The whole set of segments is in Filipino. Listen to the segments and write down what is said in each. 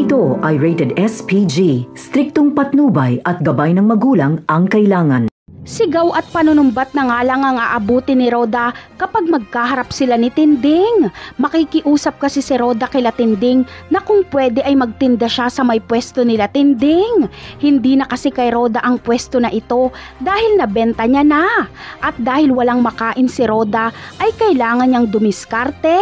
Ito ay rated SPG, striktong patnubay at gabay ng magulang ang kailangan. Sigaw at panunumbat na nga lang ang aabuti ni Roda kapag magkaharap sila ni Tinding. Makikiusap kasi si Roda kila Tinding na kung pwede ay magtinda siya sa may pwesto nila Tinding. Hindi na kasi kay Roda ang pwesto na ito dahil nabenta niya na. At dahil walang makain si Roda ay kailangan niyang dumiskarte.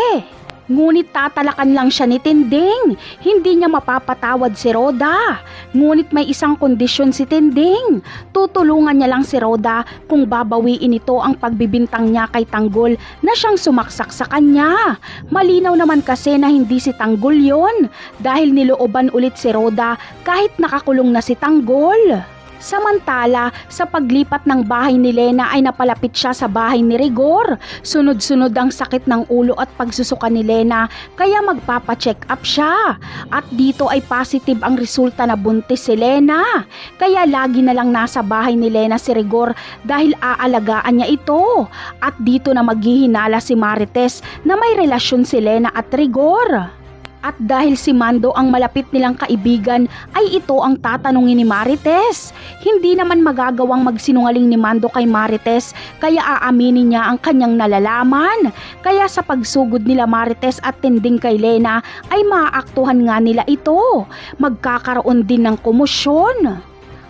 Ngunit tatalakan lang siya ni Tinding, hindi niya mapapatawad si Roda. Ngunit may isang kondisyon si Tinding, tutulungan niya lang si Roda kung babawiin ito ang pagbibintang niya kay Tanggol na siyang sumaksak sa kanya. Malinaw naman kasi na hindi si Tanggol yon dahil nilooban ulit si Roda kahit nakakulong na si Tanggol. Samantala, sa paglipat ng bahay ni Lena ay napalapit siya sa bahay ni Rigor. Sunod-sunod ang sakit ng ulo at pagsusuka ni Lena kaya magpapacheck up siya. At dito ay positive ang resulta na buntis si Lena. Kaya lagi na lang nasa bahay ni Lena si Rigor dahil aalagaan niya ito. At dito na maghihinala si Marites na may relasyon si Lena at Rigor. At dahil si Mando ang malapit nilang kaibigan ay ito ang tatanungin ni Marites. Hindi naman magagawang magsinungaling ni Mando kay Marites kaya aaminin niya ang kanyang nalalaman. Kaya sa pagsugod nila Marites at Tinding kay Lena ay maaaktuhan nga nila ito. Magkakaroon din ng komosyon.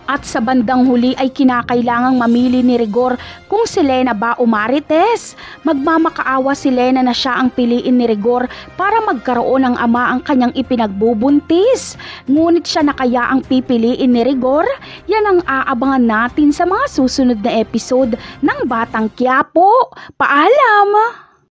At sa bandang huli ay kinakailangang mamili ni Rigor kung si Lena ba o Marites. Magmamakaawa si Lena na siya ang piliin ni Rigor para magkaroon ng ama ang kanyang ipinagbubuntis. Ngunit siya na kaya ang pipiliin ni Rigor? Yan ang aabangan natin sa mga susunod na episode ng Batang Quiapo. Paalam!